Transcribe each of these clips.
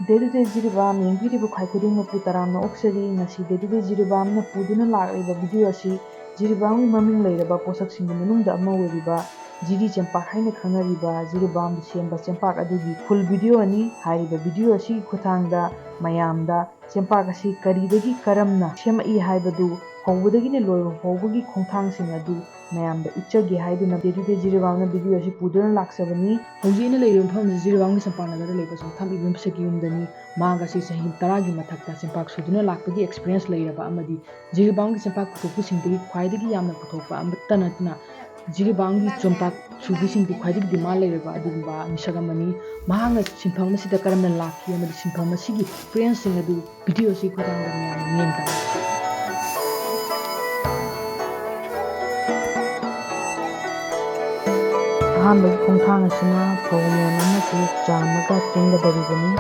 Dedude Jiribam yengiribu khaikhuding mapu taramna oksari ngasi dedude Jiribam na puduna lakreba video asi Jiribam maming leiraba posak singgi manungda ama oiriba Jiri Chengpak haina khangnariba Jiribam semba Chempak adugi full video ani hariba video asi khuthangda mayamda Chempak asi karidagi karamna semai haibadu howbadagina loiba howbagi khongthangsing adu mayamda uccage haiduna dedude Jiribamna video asi puduna laksabani hojina leiraba pham Jiribamgi sampanaga leiba sum thambi bimsaki umdani maga si sahi taragi mathakta Chempak suduna lakpagi experience leiraba amadi Jiribamgi Chempak puthokpu singdagi khwaidagi yamna puthokpa amatta natna Jiribamgi Chempak subi singdi khwaidagi demand leiraba adugumba misagamani mahanga sinphang masida karamna lakhi amadi sinphang masigi experience sing adu video si khudangda miyamna miyamta ahambai khongthang asina phawmon amasi chamaga tinggadabigani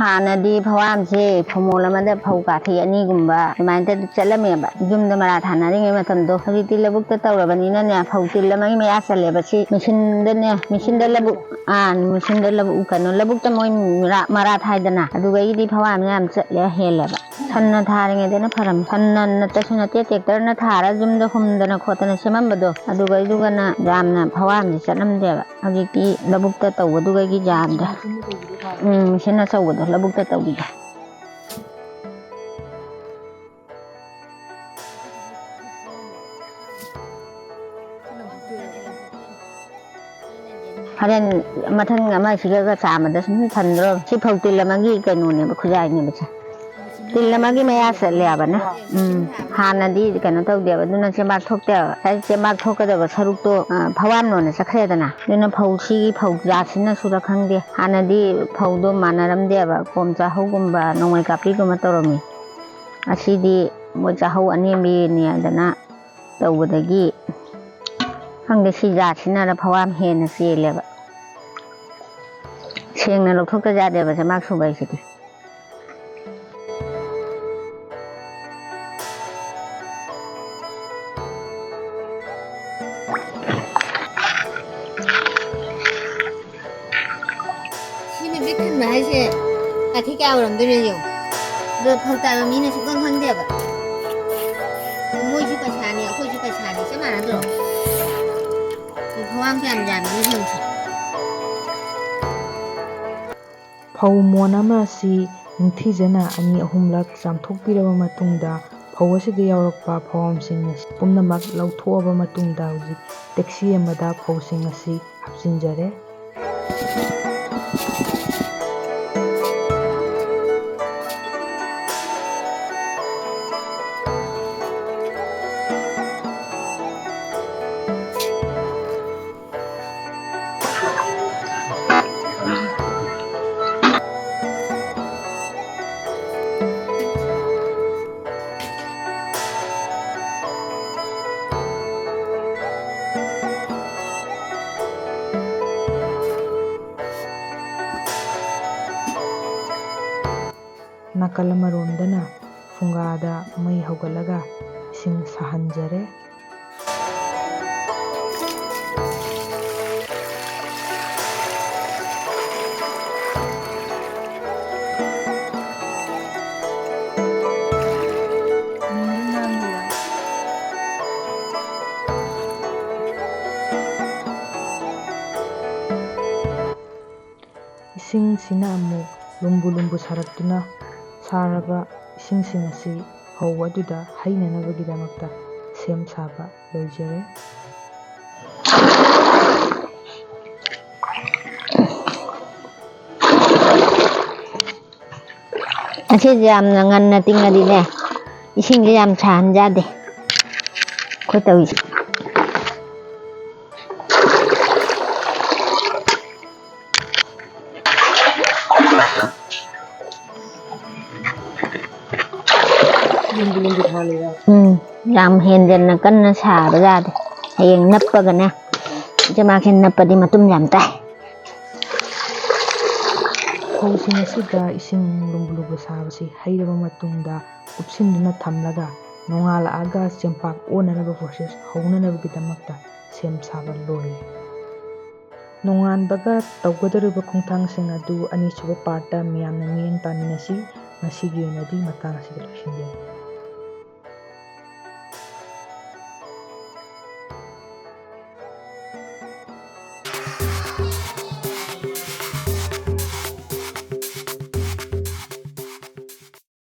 Hanadi Pawamsi, Pomolamada Pokati, and Igumba, Manta Chalameba, Jum the Maratana, Ringamatondo, Ritilla book the Taurabanina, Pautilla Mayasa Lebacy, Mission the Labu, and Mission the Labucan, Labukta Marathaidana, Aduay Pawam, Heleba, Sanna Taring and a Param, Sanna Natasha Turner Tara, Jum the Hum the Nakotana Semambado, Aduay Dugana, Jamna, Pawam, Sanam Deva, Adiki, Labukta, Waduagi Jamda. Sina sa wado labog ta tawid haran mathan ngama siga sama da sum thandro si phautil lamagi kainu ne khujai ne bacha til lamagi maya sa leba na hanadi kainu taw de aduna Chempak thokta sai Chempak thokada ba saruk to phawam no ne sakhre da na dina phausi phauja sina sura khangde hanadi phaudo manaram de ba komcha hogumba nongmai kapi guma toromi asidi mocha ho ani mi ne adana tawdagi khangde si ja sina ra phawam he na si leba sengna lok thokta ja de ba Chempak subai sidi Khi cao làm cái gì được học tại là mình là cũng không đẹp ạ mua chút cái sàn này khôi chút cái sàn này sẽ mà nó được không ăn cái làm như thế phawmon amasi ningthijana ani ahumlak chamthokpiraba matungda phaw asida yawrakpa phawamsing asi pumnamak lauthoaba matungda hojik taxi amada phawsing asi hapchinjare Nakalamarondana fungada mai hogalaga ising sahanjare ising sina amuk lumbu sarattuna saraba ising asi hawa duda hainanabagidamata sem saba loijare Asi jam ngan na ting adi ne ising jam chan jade ko tawi Làm hèn dần là cân nó xả ra thì hèn nấp vào cái này ꯆꯦꯡꯄꯥꯛꯁꯦ ꯅꯞꯄꯗꯤ ꯃꯇꯨꯝ ꯌꯥꯝ ꯇꯥꯏ ꯐꯧꯁꯤꯡ ꯑꯁꯤꯗ ꯏꯁꯤꯡ ꯂꯨꯝꯕꯨ ꯂꯨꯝꯕꯨ ꯁꯥꯕꯁꯤ ꯍꯩꯔꯕ ꯃꯇꯨꯡꯗ ꯀꯨꯞꯁꯤꯟꯗꯨꯅ ꯊꯝꯂꯒ ꯅꯣꯡꯉꯥꯜꯂꯛꯑꯒ ꯆꯦꯡꯄꯥꯛ ꯑꯣꯟꯅꯅꯕ ꯄ꯭ꯔꯣꯁꯦꯁ ꯍꯧꯅꯅꯕꯒꯤꯗꯃꯛꯇ ꯁꯦꯝ ꯁꯥꯕ ꯂꯣꯏꯔꯦ꯫ ꯅꯣꯡꯉꯥꯟꯕꯒ ꯇꯧꯒꯗꯧꯔꯤꯕ ꯈꯣꯡꯊꯥꯡꯁꯤꯡ ꯑꯗꯨ ꯑꯅꯤꯁꯨꯕ ꯄꯥꯔꯠꯇ ꯃꯤꯌꯥꯝꯅ ꯃꯤꯠꯌꯦꯡ ꯇꯥꯃꯤꯟꯅꯁꯤ꯫ ꯉꯁꯤꯒꯤ ꯑꯣꯏꯅꯗꯤ ꯃꯇꯥꯡ ꯑꯁꯤꯗ ꯂꯣꯏꯁꯤꯟꯖꯔꯦ꯫